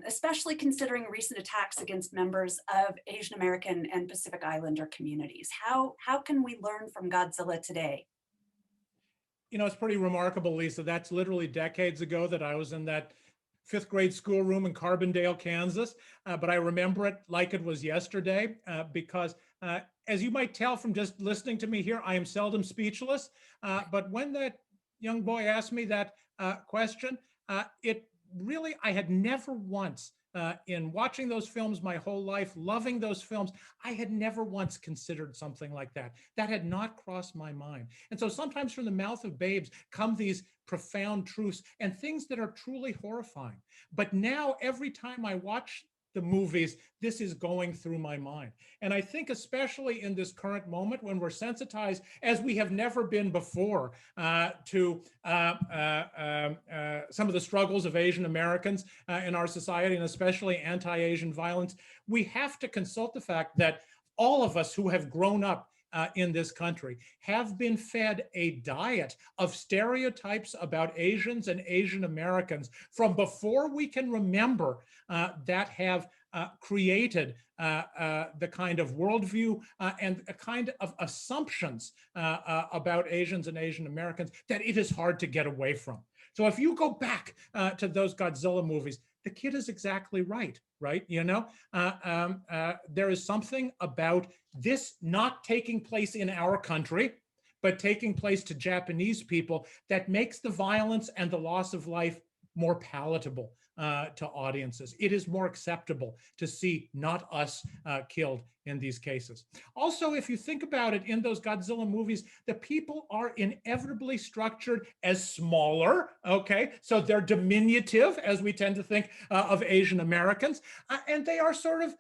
Speaker 2: especially considering recent attacks against members of Asian American and Pacific Islander communities? How can we learn from Godzilla today?
Speaker 3: You know, it's pretty remarkable, Lisa. That's literally decades ago that I was in that fifth grade schoolroom in Carbondale, Kansas. But I remember it like it was yesterday because as you might tell from just listening to me here, I am seldom speechless. But when that young boy asked me that question, it really, I had never once in watching those films my whole life, loving those films, I had never once considered something like that. That had not crossed my mind. And so sometimes from the mouth of babes come these profound truths and things that are truly horrifying. But now every time I watch the movies, this is going through my mind. And I think especially in this current moment when we're sensitized as we have never been before to some of the struggles of Asian Americans in our society, and especially anti-Asian violence, we have to consult the fact that all of us who have grown up in this country have been fed a diet of stereotypes about Asians and Asian Americans from before we can remember that have created the kind of worldview and a kind of assumptions about Asians and Asian Americans that it is hard to get away from. So if you go back to those Godzilla movies, the kid is exactly right? You know, there is something about this not taking place in our country, but taking place to Japanese people that makes the violence and the loss of life more palatable to audiences. It is more acceptable to see not us killed in these cases. Also, if you think about it, in those Godzilla movies, the people are inevitably structured as smaller, okay? So they're diminutive, as we tend to think of Asian Americans, and they are sort of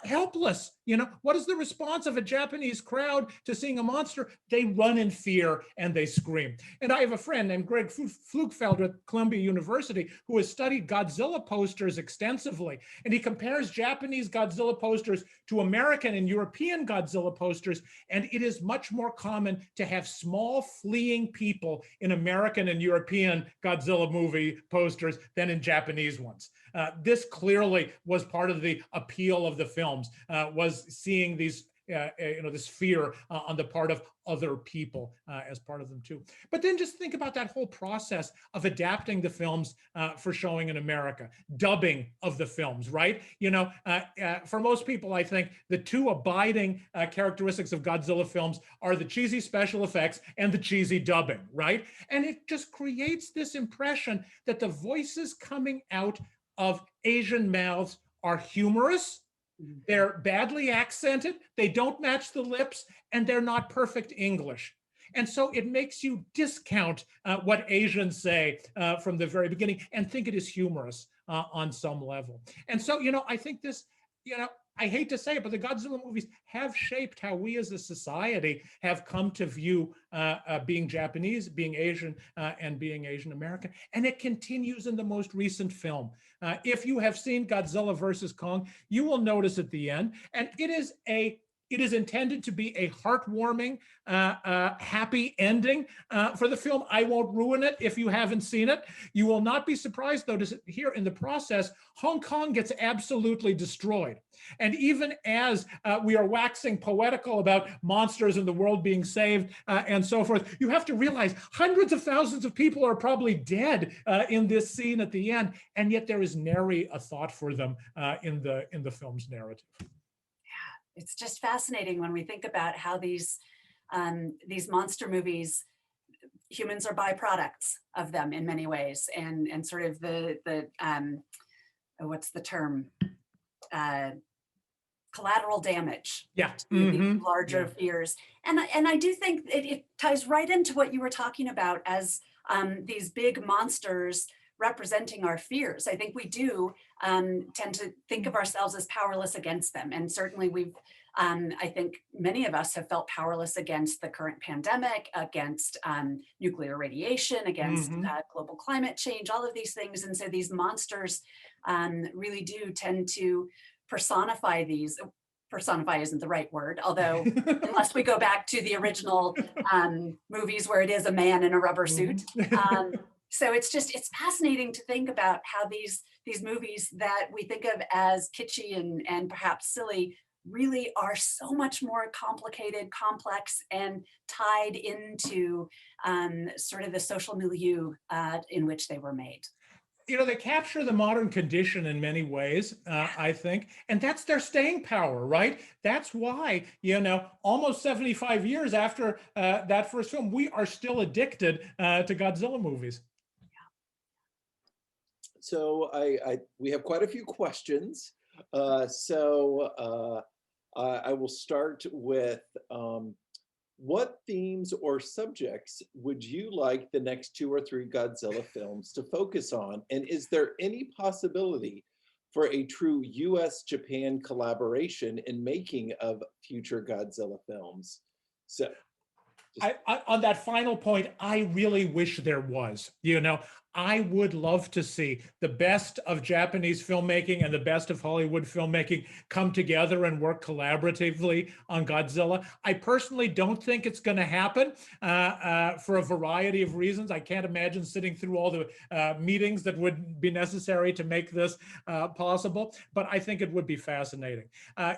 Speaker 3: helpless. You know, what is the response of a Japanese crowd to seeing a monster? They run in fear and they scream. And I have a friend named Greg Flugfelder at Columbia University who has studied Godzilla posters extensively, and he compares Japanese Godzilla posters to American and European Godzilla posters, and it is much more common to have small fleeing people in American and European Godzilla movie posters than in Japanese ones. This clearly was part of the appeal of the films, was seeing these this fear on the part of other people as part of them too. But then just think about that whole process of adapting the films for showing in America, dubbing of the films, right? You know, for most people, I think the two abiding characteristics of Godzilla films are the cheesy special effects and the cheesy dubbing, right? And it just creates this impression that the voices coming out of Asian mouths are humorous, they're badly accented, they don't match the lips, and they're not perfect English. And so it makes you discount what Asians say from the very beginning and think it is humorous on some level. And so, you know, I think this, you know, I hate to say it, but the Godzilla movies have shaped how we as a society have come to view being Japanese, being Asian, and being Asian American. And it continues in the most recent film. If you have seen Godzilla versus Kong, you will notice at the end, and it It is intended to be a heartwarming, happy ending for the film. I won't ruin it if you haven't seen it. You will not be surprised, though, to hear in the process, Hong Kong gets absolutely destroyed. And even as we are waxing poetical about monsters and the world being saved and so forth, you have to realize hundreds of thousands of people are probably dead in this scene at the end, and yet there is nary a thought for them in the film's narrative.
Speaker 2: It's just fascinating when we think about how these monster movies, humans are byproducts of them in many ways, and sort of the what's the term? Collateral damage.
Speaker 3: Yeah.
Speaker 2: To these larger fears. And I do think it ties right into what you were talking about as these big monsters representing our fears. I think we do tend to think of ourselves as powerless against them. And certainly we've, I think many of us have felt powerless against the current pandemic, against nuclear radiation, against global climate change, all of these things. And so these monsters really do tend to personify these. Personify isn't the right word, although unless we go back to the original movies where it is a man in a rubber suit. So it's fascinating to think about how these movies that we think of as kitschy and perhaps silly really are so much more complicated, complex, and tied into sort of the social milieu in which they were made.
Speaker 3: You know, they capture the modern condition in many ways, I think, and that's their staying power, right? That's why, you know, almost 75 years after that first film, we are still addicted to Godzilla movies.
Speaker 1: So we have quite a few questions. I will start with what themes or subjects would you like the next 2 or 3 Godzilla films to focus on? And is there any possibility for a true US-Japan collaboration in making of future Godzilla films? So,
Speaker 3: on that final point, I really wish there was. You know, I would love to see the best of Japanese filmmaking and the best of Hollywood filmmaking come together and work collaboratively on Godzilla. I personally don't think it's going to happen for a variety of reasons. I can't imagine sitting through all the meetings that would be necessary to make this possible, but I think it would be fascinating.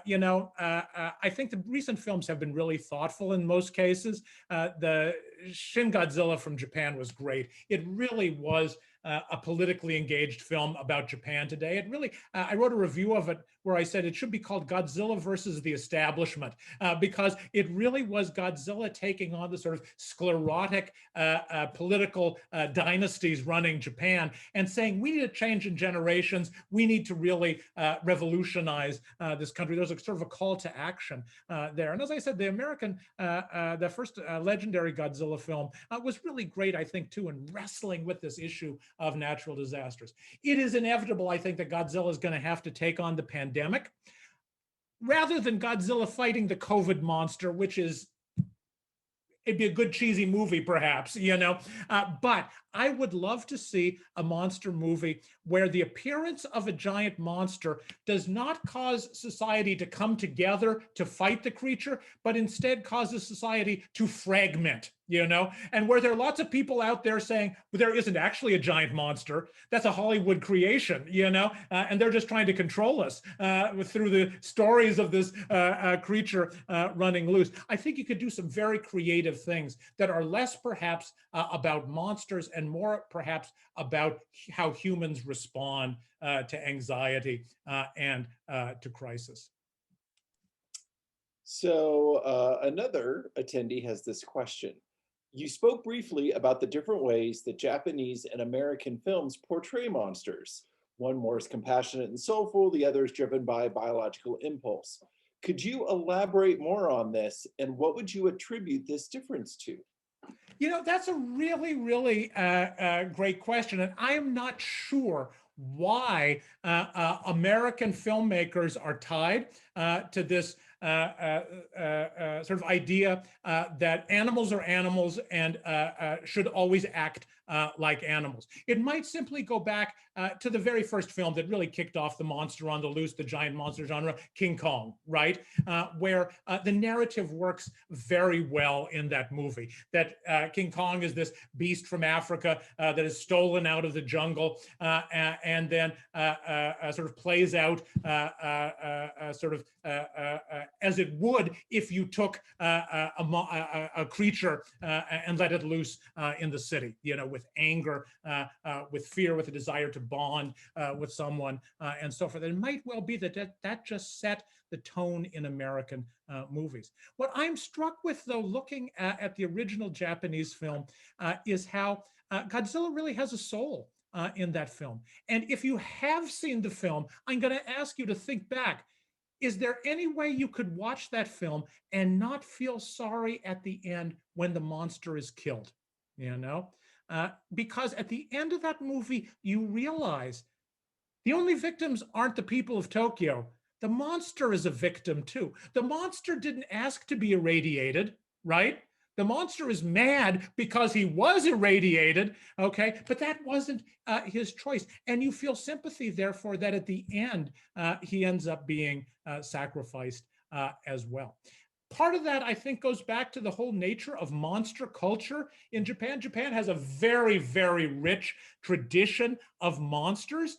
Speaker 3: You know, I think the recent films have been really thoughtful in most cases. The Shin Godzilla from Japan was great. It really was a politically engaged film about Japan today. It really, I wrote a review of it where I said it should be called Godzilla versus the Establishment, because it really was Godzilla taking on the sort of sclerotic political dynasties running Japan and saying, we need a change in generations. We need to really revolutionize this country. There's a sort of a call to action there. And as I said, the first legendary Godzilla film was really great, I think, too, in wrestling with this issue of natural disasters. It is inevitable, I think, that Godzilla is going to have to take on the pandemic rather than Godzilla fighting the COVID monster, which is, it'd be a good cheesy movie, perhaps, you know, but I would love to see a monster movie where the appearance of a giant monster does not cause society to come together to fight the creature, but instead causes society to fragment, you know, and where there are lots of people out there saying, well, there isn't actually a giant monster. That's a Hollywood creation, you know, and they're just trying to control us through the stories of this creature running loose. I think you could do some very creative things that are less perhaps about monsters and more perhaps about how humans respond to anxiety and to crisis.
Speaker 1: So another attendee has this question. You spoke briefly about the different ways that Japanese and American films portray monsters. One more is compassionate and soulful, the other is driven by biological impulse. Could you elaborate more on this, and what would you attribute this difference to?
Speaker 3: You know, that's a really, really great question. And I am not sure why American filmmakers are tied to this sort of idea that animals are animals and should always act like animals. It might simply go back to the very first film that really kicked off the monster on the loose, the giant monster genre, King Kong, right? Where the narrative works very well in that movie. That King Kong is this beast from Africa that is stolen out of the jungle and then sort of plays out as it would if you took a creature and let it loose in the city, you know, with anger, with fear, with a desire to bond with someone, and so forth. It might well be that just set the tone in American movies. What I'm struck with, though, looking at the original Japanese film, is how Godzilla really has a soul in that film. And if you have seen the film, I'm going to ask you to think back. Is there any way you could watch that film and not feel sorry at the end when the monster is killed? You know, because at the end of that movie, you realize the only victims aren't the people of Tokyo. The monster is a victim too. The monster didn't ask to be irradiated, right? The monster is mad because he was irradiated, okay? But that wasn't his choice. And you feel sympathy, therefore, that at the end, he ends up being sacrificed as well. Part of that, I think, goes back to the whole nature of monster culture in Japan. Japan has a very, very rich tradition of monsters.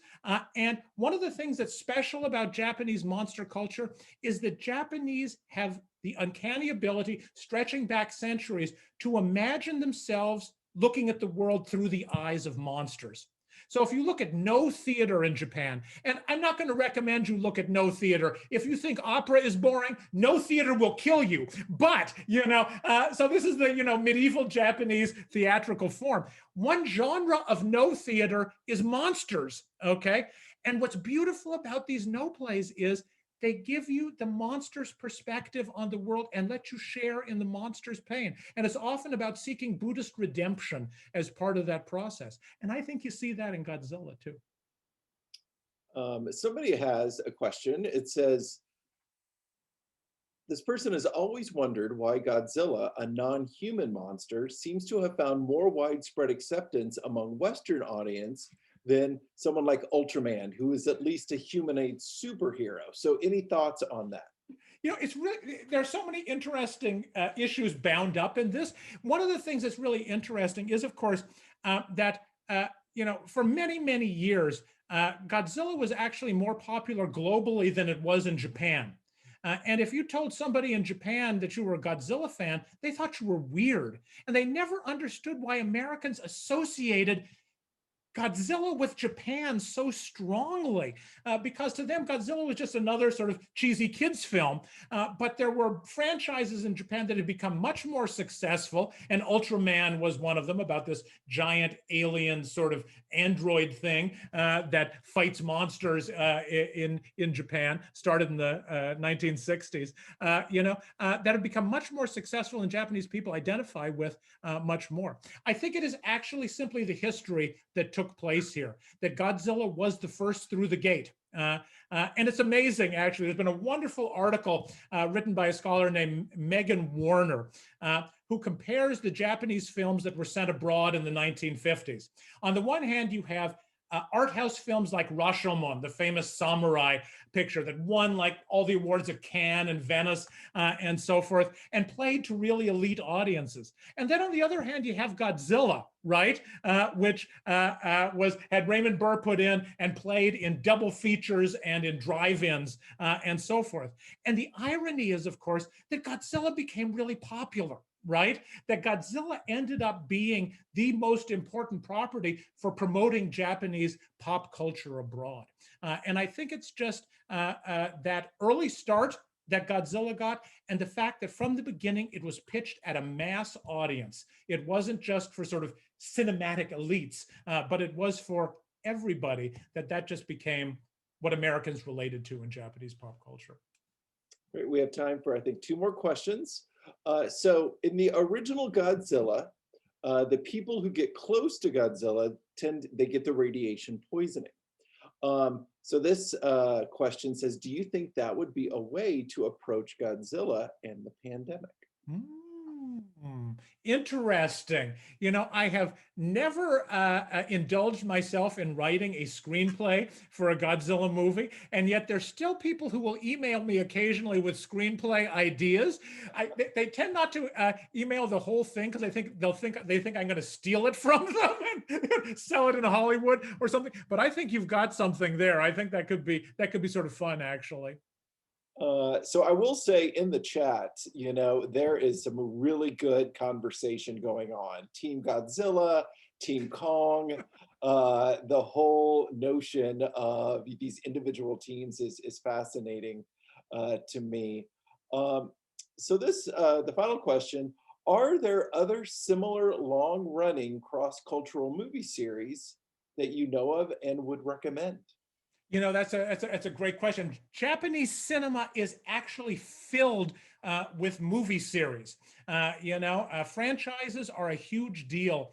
Speaker 3: And one of the things that's special about Japanese monster culture is that Japanese have the uncanny ability, stretching back centuries, to imagine themselves looking at the world through the eyes of monsters. So if you look at No theater in Japan, and I'm not going to recommend you look at No theater. If you think opera is boring, No theater will kill you. But, you know, so this is the, you know, medieval Japanese theatrical form. One genre of No theater is monsters, okay? And what's beautiful about these No plays is they give you the monster's perspective on the world and let you share in the monster's pain. And it's often about seeking Buddhist redemption as part of that process. And I think you see that in Godzilla too.
Speaker 1: Somebody has a question. It says, this person has always wondered why Godzilla, a non-human monster, seems to have found more widespread acceptance among Western audience than someone like Ultraman, who is at least a humanoid superhero. So any thoughts on that?
Speaker 3: You know, it's really, there are so many interesting issues bound up in this. One of the things that's really interesting is, of course, that, you know, for many, many years, Godzilla was actually more popular globally than it was in Japan. And if you told somebody in Japan that you were a Godzilla fan, they thought you were weird. And they never understood why Americans associated Godzilla with Japan so strongly, because to them, Godzilla was just another sort of cheesy kids film. But there were franchises in Japan that had become much more successful, and Ultraman was one of them, about this giant alien sort of android thing that fights monsters in Japan, started in the 1960s, you know, that have become much more successful, and Japanese people identify with much more. I think it is actually simply the history that took place here, that Godzilla was the first through the gate. And it's amazing, actually. There's been a wonderful article written by a scholar named Megan Warner, who compares the Japanese films that were sent abroad in the 1950s. On the one hand, you have art house films like Rashomon, the famous samurai picture that won like all the awards at Cannes and Venice and so forth, and played to really elite audiences. And then on the other hand, you have Godzilla, right? Which had Raymond Burr put in and played in double features and in drive-ins and so forth. And the irony is, of course, that Godzilla became really popular, right? That Godzilla ended up being the most important property for promoting Japanese pop culture abroad. And I think it's just that early start that Godzilla got, and the fact that from the beginning it was pitched at a mass audience. It wasn't just for sort of cinematic elites, but it was for everybody, that just became what Americans related to in Japanese pop culture.
Speaker 1: Great. We have time for, I think, 2 more questions. So in the original Godzilla, the people who get close to Godzilla they get the radiation poisoning. So this question says, do you think that would be a way to approach Godzilla and the pandemic?
Speaker 3: Interesting. You know, I have never indulged myself in writing a screenplay for a Godzilla movie, and yet there's still people who will email me occasionally with screenplay ideas. They tend not to email the whole thing because they think I'm going to steal it from them and sell it in Hollywood or something. But I think you've got something there. I think that could be sort of fun, actually.
Speaker 1: So I will say in the chat, you know, there is some really good conversation going on. Team Godzilla, Team Kong, the whole notion of these individual teams is fascinating to me. So the final question, are there other similar long-running cross-cultural movie series that you know of and would recommend?
Speaker 3: You know, that's a great question. Japanese cinema is actually filled with movie series. Franchises are a huge deal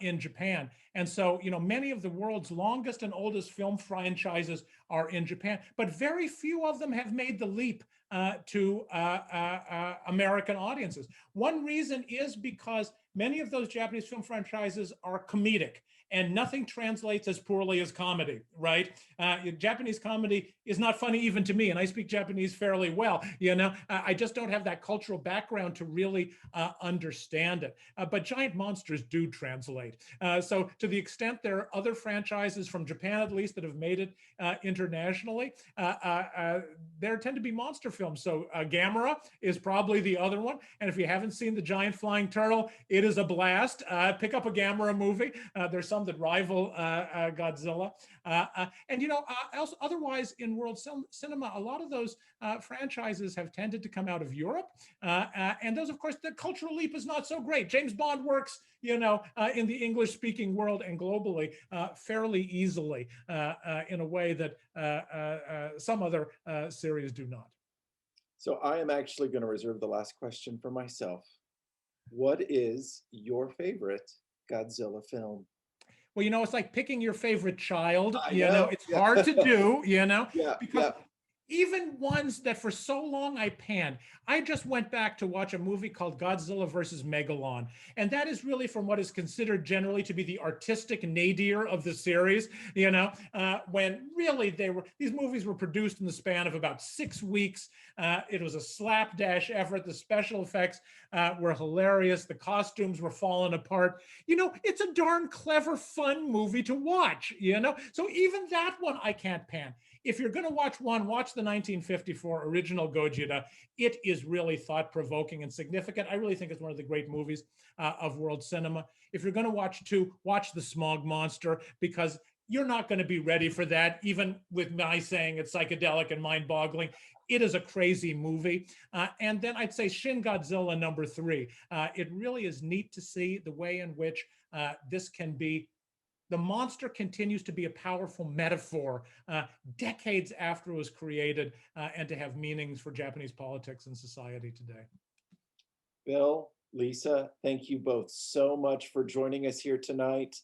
Speaker 3: in Japan. And so, you know, many of the world's longest and oldest film franchises are in Japan, but very few of them have made the leap to American audiences. One reason is because many of those Japanese film franchises are comedic, and nothing translates as poorly as comedy, right? Japanese comedy is not funny even to me, and I speak Japanese fairly well. You know, I just don't have that cultural background to really understand it. But giant monsters do translate. So to the extent there are other franchises from Japan, at least, that have made it internationally, there tend to be monster films. So Gamera is probably the other one. And if you haven't seen The Giant Flying Turtle, it is a blast. Pick up a Gamera movie. There's some that rival Godzilla. And, you know, otherwise in world cinema, a lot of those franchises have tended to come out of Europe. And those, of course, the cultural leap is not so great. James Bond works, you know, in the English-speaking world and globally fairly easily in a way that some other series do not.
Speaker 1: So I am actually going to reserve the last question for myself. What is your favorite Godzilla film?
Speaker 3: Well, you know, it's like picking your favorite child.
Speaker 1: I
Speaker 3: You know,
Speaker 1: know.
Speaker 3: it's
Speaker 1: Yeah.
Speaker 3: hard to do, you know,
Speaker 1: Yeah.
Speaker 3: because
Speaker 1: Yeah.
Speaker 3: even ones that for so long I panned. I just went back to watch a movie called Godzilla versus Megalon. And that is really from what is considered generally to be the artistic nadir of the series, you know, when really these movies were produced in the span of about 6 weeks. It was a slapdash effort. The special effects were hilarious. The costumes were falling apart. You know, it's a darn clever, fun movie to watch, you know? So even that one I can't pan. If you're going to watch one, watch the 1954 original Gojira. It is really thought-provoking and significant. I really think it's one of the great movies of world cinema. If you're going to watch two, watch The Smog Monster, because you're not going to be ready for that, even with my saying it's psychedelic and mind-boggling. It is a crazy movie. And then I'd say Shin Godzilla #3. It really is neat to see the way in which this can be. The monster continues to be a powerful metaphor decades after it was created and to have meanings for Japanese politics and society today.
Speaker 1: Bill, Lisa, thank you both so much for joining us here tonight.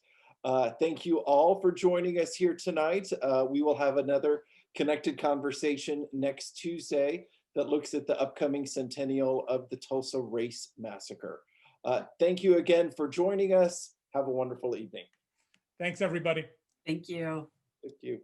Speaker 1: Thank you all for joining us here tonight. We will have another connected conversation next Tuesday that looks at the upcoming centennial of the Tulsa Race Massacre. Thank you again for joining us. Have a wonderful evening.
Speaker 3: Thanks, everybody.
Speaker 2: Thank you.
Speaker 1: Thank you.